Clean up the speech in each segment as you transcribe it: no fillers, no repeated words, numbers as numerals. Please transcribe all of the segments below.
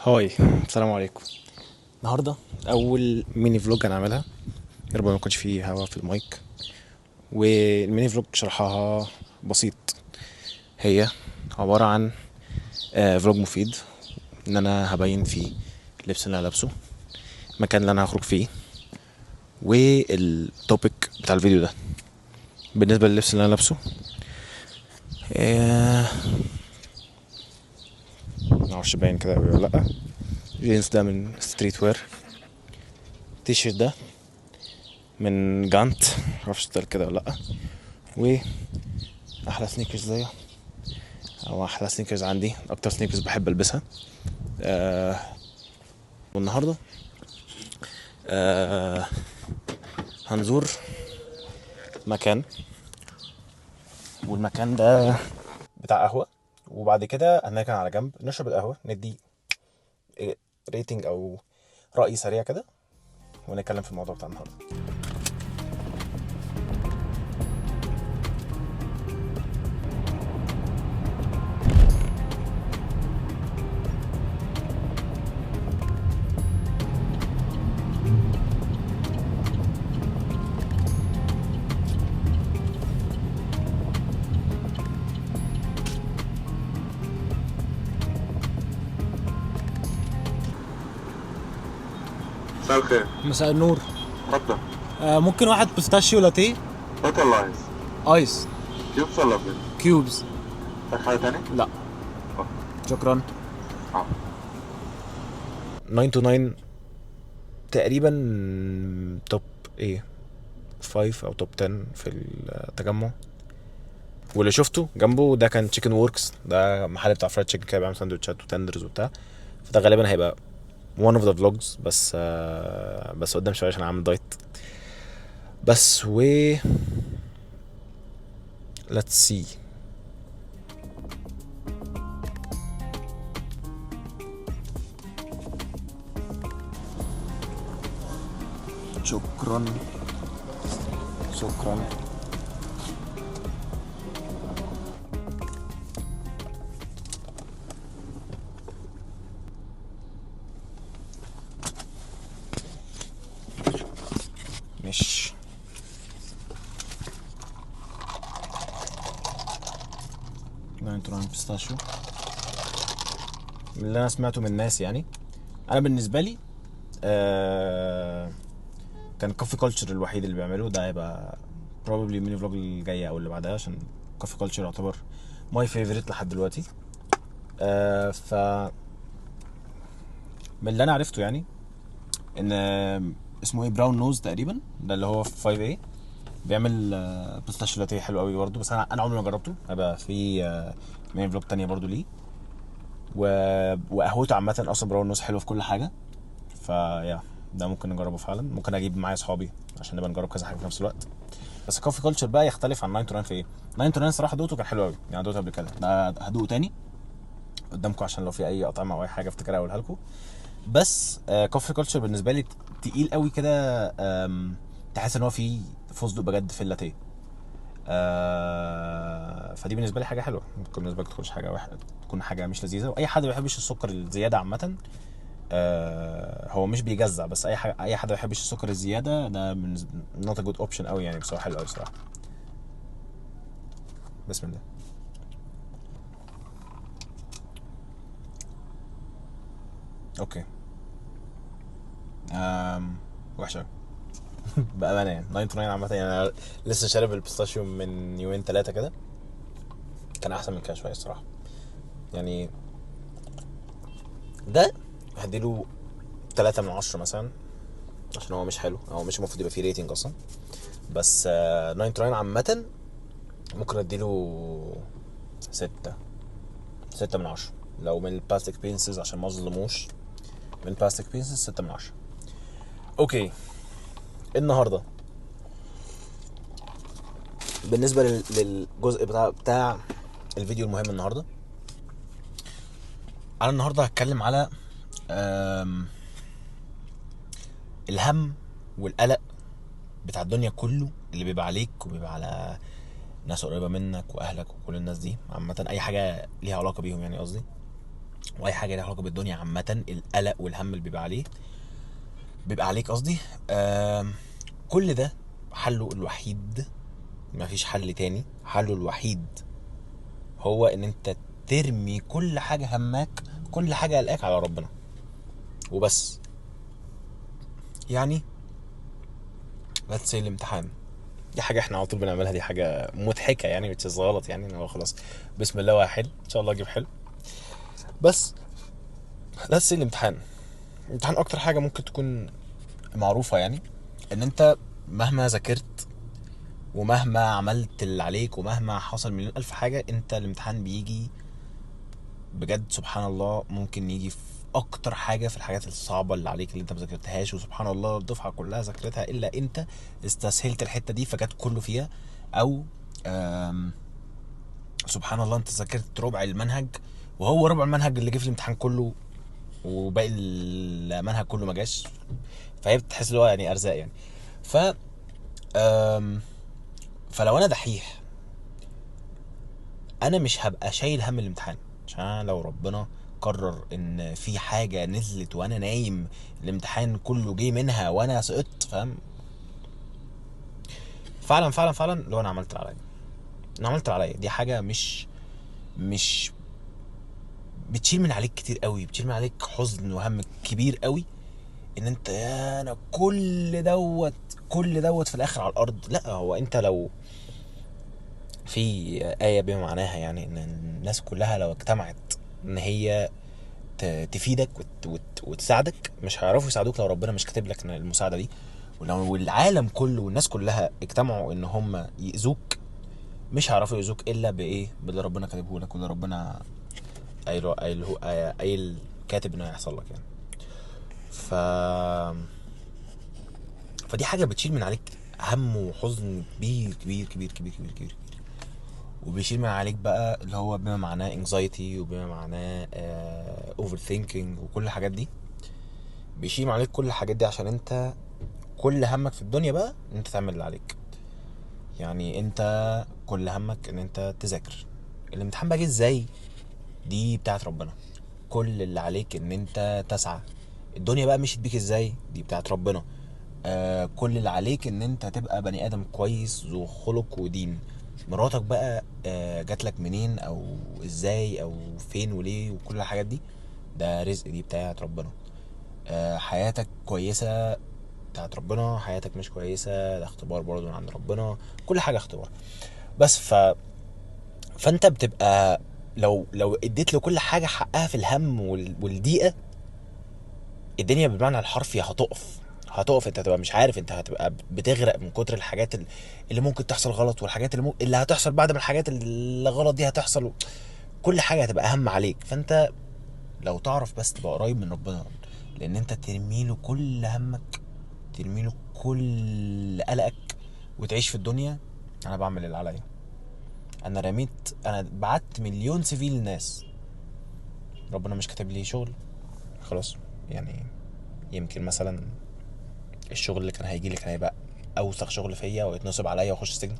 هاي، السلام عليكم. النهارده اول ميني فلوج هنعملها. يا رب ما يكونش فيه هوا في المايك. والميني فلوج شرحها بسيط. هي عباره عن فلوج مفيد، ان انا هبين فيه اللبس اللي انا لابسه، المكان اللي انا هخرج فيه، والتوبيك بتاع الفيديو ده. بالنسبه لللبس اللي انا لابسه، آه، معرفش باين كده أوي ولا لا. جينز ده من ستريت وير. تيشيرت ده من جانت، معرفش ده كده ولا لا. واحلى سنيكرز ليا، او احلى سنيكرز عندي، اكتر سنيكرز بحب البسها. آه والنهارده آه هنزور مكان، والمكان ده بتاع قهوه. وبعد كده هنركن على جنب نشرب القهوه، ندي ريتنج او رأي سريع كده، ونتكلم في الموضوع بتاع النهارده. مساء الخير. مساء النور. اتفضل. ممكن واحد بيستاشيو لاتيه. توتال لايز. ايس. كيوبس ولا بيض؟ كيوبز. في حاجة تانية؟ لا. شكرا. 9 to 9 تقريبا توب ايه 5 او توب 10 في التجمع. واللي شفته جنبه ده كان تشيكن ووركس، ده محل بتاع فرايد تشيكن كده، بيعمل ساندوتشات وتندرز وبتاع. فده غالبا هيبقى one of the vlogs، بس قدام شويه عشان اعمل دايت. بس let's see. شكرا شكرا. مش نايترون بيستاشيو من اللي انا سمعته من الناس. يعني انا بالنسبه لي كان كوفي كلتشر الوحيد اللي بيعمله ده، هيبقى probably ميني فلوج الجايه او اللي بعدها، عشان كوفي كلتشر يعتبر ماي فيفورت لحد دلوقتي. ف من اللي انا عرفته يعني ان اسمه ايه، براون نوز تقريبا، ده اللي هو في 5A، بيعمل بيستاشيو لاتيه حلو قوي برضه. بس انا عمري ما جربته، هيبقى في ميني فلوج تانية برضه ليه. وقهوته عامه اصلا براون نوز حلوه في كل حاجه. فيا ده ممكن نجربه فعلا، ممكن اجيب معايا اصحابي عشان نبقى نجرب كذا حاجه في نفس الوقت. بس الكوفي كلتشر بقى يختلف عن 9 to 9 في ايه. 9 to 9 صراحه دوقته كان حلو قوي، يعني دوقته قبل كده، ده هدوقه تاني قدامكم عشان لو في اي اطعمه او اي حاجه افتكرها اقولها لكم. بس كوفي كلتشر بالنسبه لي تقيل قوي كده. تحس ان هو في فستق بجد في اللاتيه. فدي بالنسبه لي حاجه حلوه. ممكن بالنسبه لك تكونش حاجه واحده، تكون حاجه مش لذيذه. واي حد ما بيحبش السكر الزياده عامه، هو مش بيجزع، بس اي حاجه، اي حد ما بيحبش السكر الزياده ده not a good option قوي يعني. بصراحه حلو قوي بصراحه. بسم الله. اوكي. وحشه أوي. بامانه يعني 9 to 9 عامه. يعني انا لسه شارب البيستاشيو من يومين ثلاثه كده، كان احسن من كده شويه الصراحه. يعني ده هديله 3 من 10 مثلا، عشان هو مش حلو، هو مش المفروض يبقى فيه ريتنج اصلا. بس 9 to 9 عامه ممكن اديله 6 من 10. لو من البلاستيك بينسز عشان ما اظلموش، من البلاستيك بينسز 6 من 10. اوكي. النهارده بالنسبه للجزء بتاع الفيديو المهم النهارده، انا النهارده هتكلم على الهم والقلق بتاع الدنيا كله اللي بيبقى عليك وبيبقى على ناس قريبه منك واهلك وكل الناس دي عامه، اي حاجه ليها علاقه بيهم يعني قصدي. واي حاجه ليها علاقه بالدنيا عامه، القلق والهم اللي بيبقى عليك قصدي. كل ده حله الوحيد، مفيش حل تاني، حله الوحيد هو ان انت ترمي كل حاجه هماك، كل حاجه قلقاك على ربنا وبس. يعني let's say الامتحان دي حاجه احنا على طول بنعملها، دي حاجه مضحكه يعني، مش غلط يعني، ان هو خلاص بسم الله وهحل ان شاء الله اجيب حلو. بس let's say الامتحان اكتر حاجه ممكن تكون معروفه يعني، ان انت مهما ذاكرت ومهما عملت اللي عليك ومهما حصل مليون الف حاجه، انت الامتحان بيجي بجد سبحان الله ممكن يجي في اكتر حاجه في الحاجات الصعبه اللي عليك اللي انت ما ذاكرتهاش، وسبحان الله الدفعه كلها ذاكرتها الا انت استسهلت الحته دي فجت كله فيها. او سبحان الله انت ذاكرت ربع المنهج وهو ربع المنهج اللي جه في الامتحان كله، وباقي المنهج كله ما جاش. فهي بتحس اللي هو يعني ارزاق يعني. ف فلو انا دحيح انا مش هبقى شايل هم الامتحان، عشان لو ربنا قرر ان في حاجه نزلت وانا نايم الامتحان كله جه منها وانا سقطت، فاهم؟ فعلا فعلا فعلا لو انا عملت اللي عليا، دي حاجه مش بتشيل من عليك كتير قوي، بتشيل من عليك حزن وهم كبير قوي، ان انت انا كل دوت في الاخر على الارض. لا، هو انت لو في آية بما معناها يعني ان الناس كلها لو اجتمعت ان هي تفيدك وتساعدك، مش هيعرفوا يساعدوك لو ربنا مش كاتب لك المساعدة دي. ولو العالم كله والناس كلها اجتمعوا ان هم يأذوك، مش هيعرفوا يأذوك الا بايه؟ باللي ربنا كاتبه لك واللي ربنا قايل كاتب انه هيحصل لك يعني. فدي حاجة بتشيل من عليك هم وحزن كبير كبير كبير كبير كبير كبير، وبيشيل من عليك بقى اللي هو بما معناه anxiety وبما معناه overthinking وكل الحاجات دي. بيشيل من عليك كل الحاجات دي عشان انت كل همك في الدنيا بقى ان انت تعمل اللي عليك. يعني انت كل همك ان انت تذاكر، الامتحان بقى جه ازاي دي بتاعت ربنا. كل اللي عليك ان انت تسعى، الدنيا بقى مشيت بيك ازاي دي بتاعت ربنا. كل اللي عليك ان انت تبقى بني ادم كويس ذو خلق ودين. مراتك بقى جاتلك منين او ازاي او فين وليه وكل الحاجات دي، ده رزق، دي بتاعت ربنا. حياتك كويسة بتاعت ربنا، حياتك مش كويسة ده اختبار برضو من عند ربنا، كل حاجة اختبار. بس فانت بتبقى لو اديت له كل حاجة حقها في الهم والضيقة، الدنيا بالمعنى الحرفي هتقف. انت هتبقى مش عارف، انت هتبقى بتغرق من كتر الحاجات اللي ممكن تحصل غلط، والحاجات اللي هتحصل بعد ما الحاجات اللي غلط دي هتحصل، كل حاجة هتبقى اهم عليك. فانت لو تعرف بس تبقى قريب من ربنا، لان انت ترميله كل همك، ترميله كل قلقك وتعيش في الدنيا. انا بعمل اللي عليا، انا بعت مليون سيفي للناس، ربنا مش كاتب لي شغل خلاص يعني. يمكن مثلا الشغل اللي كان هيجي لي كان هيبقى اوسخ شغل فيا ويتنصب عليا واخش السجن.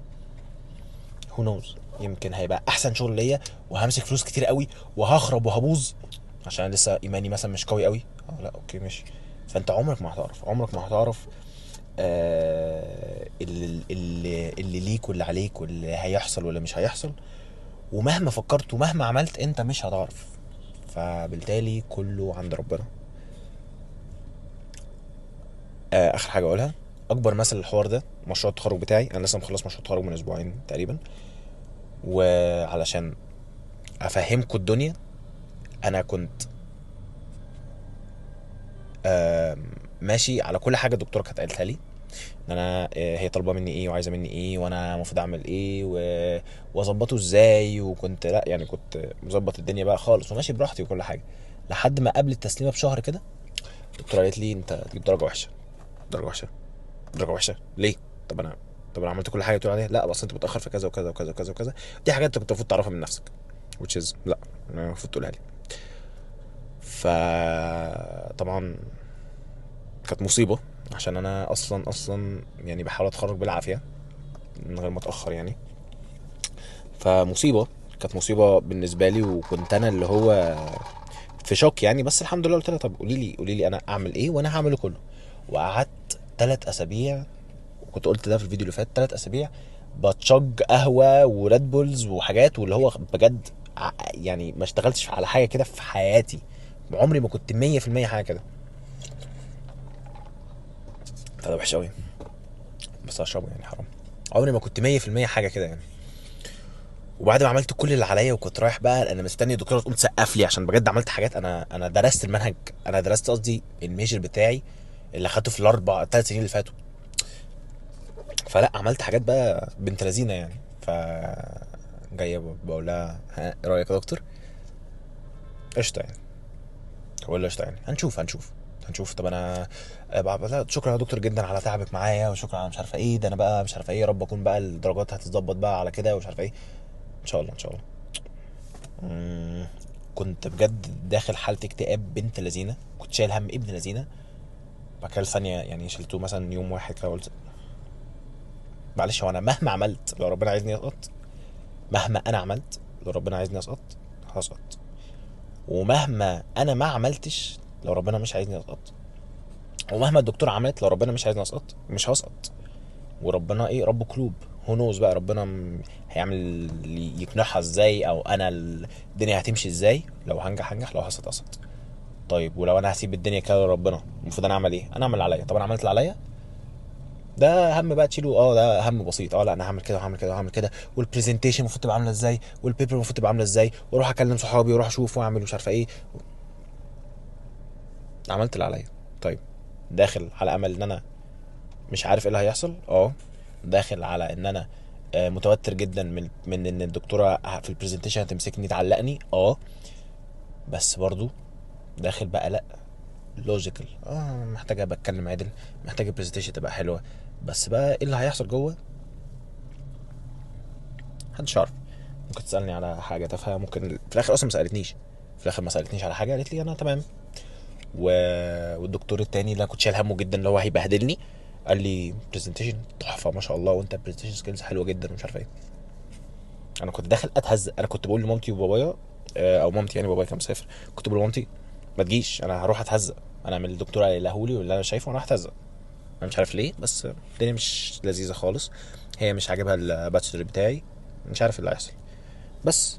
who knows، يمكن هيبقى احسن شغل ليا وهمسك فلوس كتير قوي وهخرب وهبوظ عشان لسه ايماني مثلا مش قوي قوي. لا اوكي ماشي. فانت عمرك ما هتعرف اللي ليك واللي عليك واللي هيحصل واللي مش هيحصل، ومهما فكرت ومهما عملت انت مش هتعرف. فبالتالي كله عند ربنا. اخر حاجه اقولها، اكبر مثل الحوار ده مشروع التخرج بتاعي. انا لسه مخلص مشروع التخرج من اسبوعين تقريبا، وعلشان افهمكم الدنيا، انا كنت ماشي على كل حاجه الدكتوره كانت قالتها لي، ان انا هي طالبه مني ايه وعايزه مني ايه وانا المفروض اعمل ايه واظبطه ازاي. وكنت لا يعني كنت مظبط الدنيا بقى خالص وماشي براحتي وكل حاجه، لحد ما قبل التسليمه بشهر كده الدكتوره قالت لي انت تجيب درجه وحشه ليه؟ طب انا عملت كل حاجه تقول عليها. لا بس انت متاخر في كذا وكذا وكذا وكذا وكذا، دي حاجات انت كنت المفروض تعرفها من نفسك، which is لا المفروض تقولها لي. فطبعا كانت مصيبه، عشان انا اصلا يعني بحاول اتخرج بالعافيه من غير ما اتاخر يعني. كانت مصيبه بالنسبه لي، وكنت انا اللي هو في شوك يعني. بس الحمد لله قلت لها طب قولي لي انا اعمل ايه وانا هعمله كله. وقعدت 3 اسابيع، وكنت قلت ده في الفيديو اللي فات، 3 اسابيع بتشج قهوه وريد بولز وحاجات، واللي هو بجد يعني ما اشتغلتش على حاجه كده في حياتي. عمري ما كنت 100% حاجه كده. ده وحش قوي بس اشربه يعني حرام. عمري ما كنت 100% حاجه كده يعني. وبعد ما عملت كل اللي عليا وكنت رايح بقى انا مستني الدكتوره تقوم تسقف لي عشان بجد عملت حاجات. انا درست المنهج، انا درست قصدي الميجر بتاعي اللي اخدته في ال3 سنين اللي فاتوا. فلا عملت حاجات بقى بنت لذينه يعني. ف جايه بقول لها ها ايه رايك يا دكتور؟ قشطه يعني. بقول له قشطه يعني، هنشوف. طب انا لا شكرا يا دكتور جدا على تعبك معايا، وشكرا على مش عارفه ايه، ده انا بقى مش عارفه ايه، يا رب اكون بقى الدرجات هتتظبط بقى على كده ومش عارفه ايه. ان شاء الله ان شاء الله. كنت بجد داخل حالة اكتئاب بنت لذينة، كنت شايل هم ابن لذينة. بعد كده ثانية يعني شلته مثلا يوم واحد كده، قلت معلش هو انا مهما عملت لو ربنا عايزني اسقط، مهما انا عملت لو ربنا عايزني اسقط هسقط، ومهما انا ما عملتش لو ربنا مش عايزني اسقط، ومهما الدكتور عملت لو ربنا مش عايزني اسقط مش هسقط. وربنا ايه رب قلوب، هو نوز بقى ربنا هيعمل يقنعها ازاي، او انا الدنيا هتمشي ازاي. لو هنجح لو هسقط اسقط. طيب ولو انا هسيب الدنيا كده لربنا المفروض انا اعمل ايه؟ انا اعمل اللي عليا. طب انا عملت اللي عليا، ده هم بقى تشيله. ده هم بسيط. لا انا هعمل كده وهعمل كده وهعمل كده، والبرزنتيشن المفروض تبقى عامله ازاي، والبيبر المفروض تبقى عامله ازاي، واروح اكلم صحابي واروح اشوف واعمل مش عارفه ايه. عملت اللي عليا. طيب داخل على امل ان انا مش عارف ايه اللي هيحصل. داخل على ان انا متوتر جدا من ان الدكتوره في البرزنتيشن هتمسكني تعلقني. بس برضو داخل بقى لا لوجيكال. محتاجه بتكلم عدل، محتاجه البرزنتيشن تبقى حلوه. بس بقى ايه اللي هيحصل جوه محدش عارف. ممكن تسالني على حاجه تافهه، ممكن في الاخر اصلا ما سالتنيش على حاجه، قالت لي انا تمام. والدكتور التاني اللي انا كنت شايل همه جدا اللي هو هيبهدلني قال لي برزنتيشن تحفه ما شاء الله، وانت برزنتيشن سكيلز حلوه جدا ومش عارف ايه. انا كنت داخل اتهزق. انا كنت بقول لمامتي وبابايا او مامتي يعني، بابايا كان مسافر، كنت بقول لمامتي ما تجيش، انا هروح اتهزق. انا من الدكتور قال لهولي واللي انا شايفه وانا هتهزق. انا مش عارف ليه بس الدنيا مش لذيذه خالص. هي مش عاجبها الباتشلر بتاعي، مش عارف اللي هيحصل. بس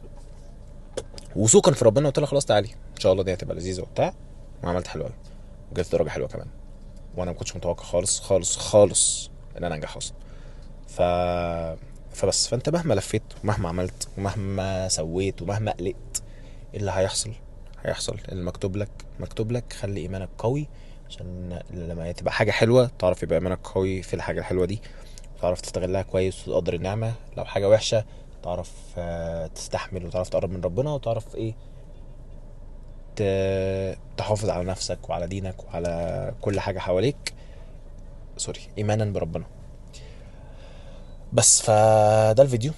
وسوقا في ربنا قلت لها خلاص تعالي ان شاء الله دي هتبقى لذيذه وبتاع. وعملت حلوه قوي وجبت درجه حلوه كمان، وانا ما كنتش متوقع خالص ان انا انجح اصلا. فبس فانت مهما لفيت ومهما عملت ومهما سويت ومهما قلقت، اللي هيحصل اللي مكتوب لك. خلي ايمانك قوي عشان لما تبقى حاجه حلوه تعرف يبقى ايمانك قوي في الحاجه الحلوه دي، تعرف تستغلها كويس وتقدر النعمه. لو حاجه وحشه تعرف تستحمل وتعرف تقرب من ربنا وتعرف ايه تحافظ على نفسك وعلى دينك وعلى كل حاجه حواليك ايمانا بربنا. بس فده الفيديو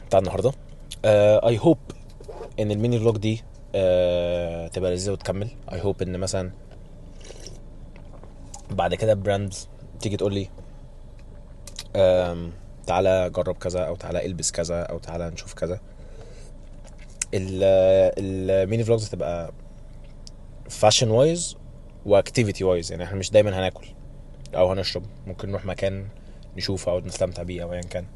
بتاع النهارده. اي هوب ان الميني فلوج دي تبقى لذيذه وتكمل. اي هوب ان مثلا بعد كده براندز تيجي تقول لي تعالى جرب كذا، او تعالى البس كذا، او تعالى نشوف كذا. الميني فلوجز تبقى فاشن وايز واكتيفيتي وايز. يعني احنا مش دايما هناكل او هنشرب، ممكن نروح مكان نشوفه او نستمتع بيه او ايا كان.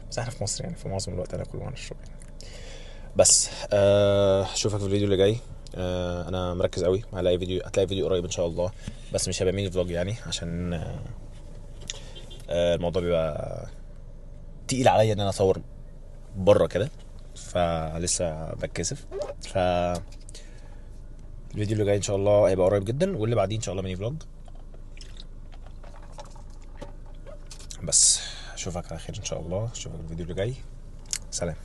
بس احنا في مصر يعني في معظم الوقت هناكل وهنشرب يعني. بس اشوفك في الفيديو اللي جاي. انا مركز قوي. هتلاقي فيديو قريب ان شاء الله، بس مش هيبقى ميني فلوج يعني عشان الموضوع بيبقى تقيل عليا ان انا اصور بره كده، فلسه بتكسف. الفيديو اللي جاي ان شاء الله هيبقى قريب جدا، واللي بعديه ان شاء الله ميني فلوج. بس اشوفك على خير ان شاء الله. اشوفك الفيديو اللي جاي. سلام.